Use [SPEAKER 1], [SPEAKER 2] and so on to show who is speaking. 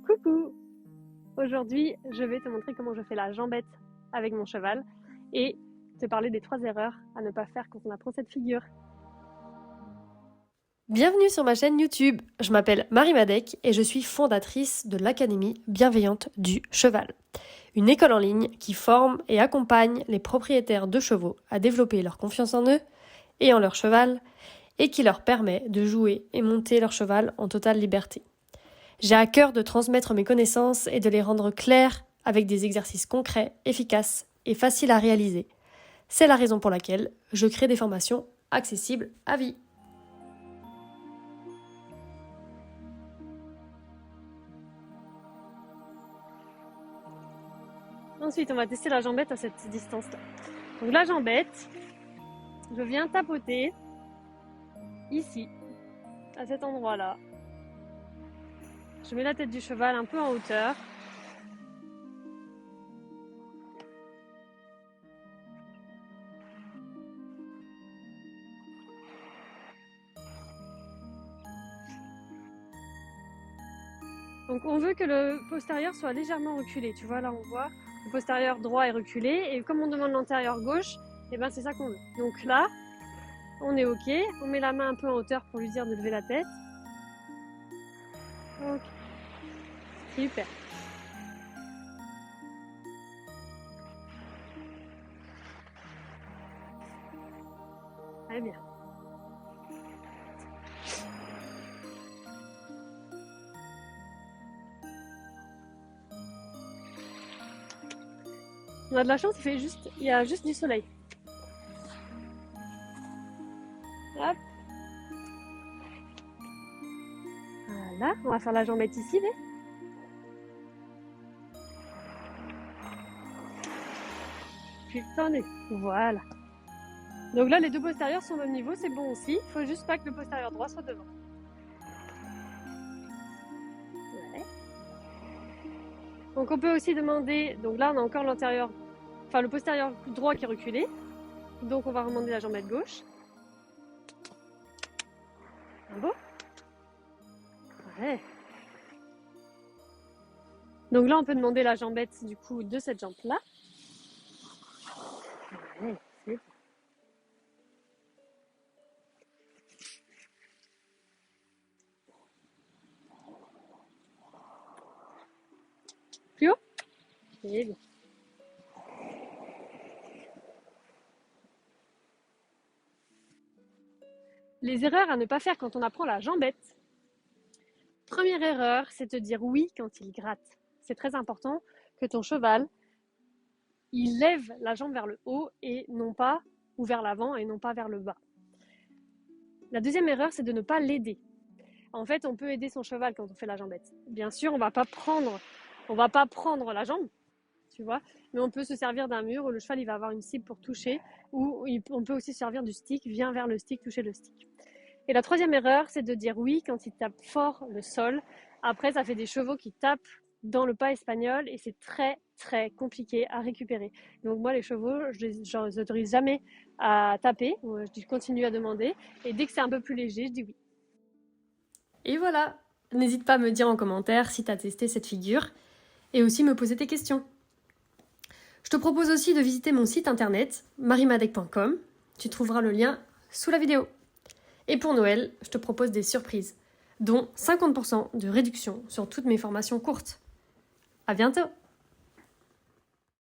[SPEAKER 1] Coucou! Aujourd'hui, je vais te montrer comment je fais la jambette avec mon cheval et te parler des 3 erreurs à ne pas faire quand on apprend cette figure.
[SPEAKER 2] Bienvenue sur ma chaîne YouTube. Je m'appelle Marie Madec et je suis fondatrice de l'Académie bienveillante du cheval. Une école en ligne qui forme et accompagne les propriétaires de chevaux à développer leur confiance en eux et en leur cheval et qui leur permet de jouer et monter leur cheval en totale liberté. J'ai à cœur de transmettre mes connaissances et de les rendre claires avec des exercices concrets, efficaces et faciles à réaliser. C'est la raison pour laquelle je crée des formations accessibles à vie.
[SPEAKER 1] Ensuite, on va tester la jambette à cette distance-là. Donc la jambette, je viens tapoter ici, à cet endroit-là. Je mets la tête du cheval un peu en hauteur. Donc on veut que le postérieur soit légèrement reculé. Tu vois, là on voit le postérieur droit est reculé et comme on demande l'antérieur gauche, et ben c'est ça qu'on veut. Donc là, on est ok, on met la main un peu en hauteur pour lui dire de lever la tête. Ok, super. Très bien. On a de la chance, il y a juste du soleil. Hop. Voilà, on va faire la jambette ici, mais. Puis tendez. Voilà. Donc là, les deux postérieurs sont au même niveau, c'est bon aussi. Il faut juste pas que le postérieur droit soit devant. Ouais. Donc on peut aussi demander, donc là on a encore l'antérieur, enfin le postérieur droit qui est reculé. Donc on va demander la jambette gauche. Bravo. Ouais. Donc là on peut demander la jambette du coup de cette jambe-là. Ouais, c'est bon. Plus haut. C'est bon. Les erreurs à ne pas faire quand on apprend la jambette. Première erreur, c'est de dire oui quand il gratte. C'est très important que ton cheval, il lève la jambe vers le haut et non pas, ou vers l'avant et non pas vers le bas. La deuxième erreur, c'est de ne pas l'aider. En fait, on peut aider son cheval quand on fait la jambette. Bien sûr, on va pas prendre la jambe, tu vois, mais on peut se servir d'un mur où le cheval il va avoir une cible pour toucher, ou on peut aussi se servir du stick, viens vers le stick, toucher le stick. Et la troisième erreur, c'est de dire oui quand il tape fort le sol. Après, ça fait des chevaux qui tapent dans le pas espagnol et c'est très très compliqué à récupérer. Donc moi, les chevaux, je les autorise jamais à taper, je continue à demander. Et dès que c'est un peu plus léger, je dis oui.
[SPEAKER 2] Et voilà, n'hésite pas à me dire en commentaire si tu as testé cette figure et aussi me poser tes questions. Je te propose aussi de visiter mon site internet marimadec.com. Tu trouveras le lien sous la vidéo. Et pour Noël, je te propose des surprises, dont 50% de réduction sur toutes mes formations courtes. À bientôt!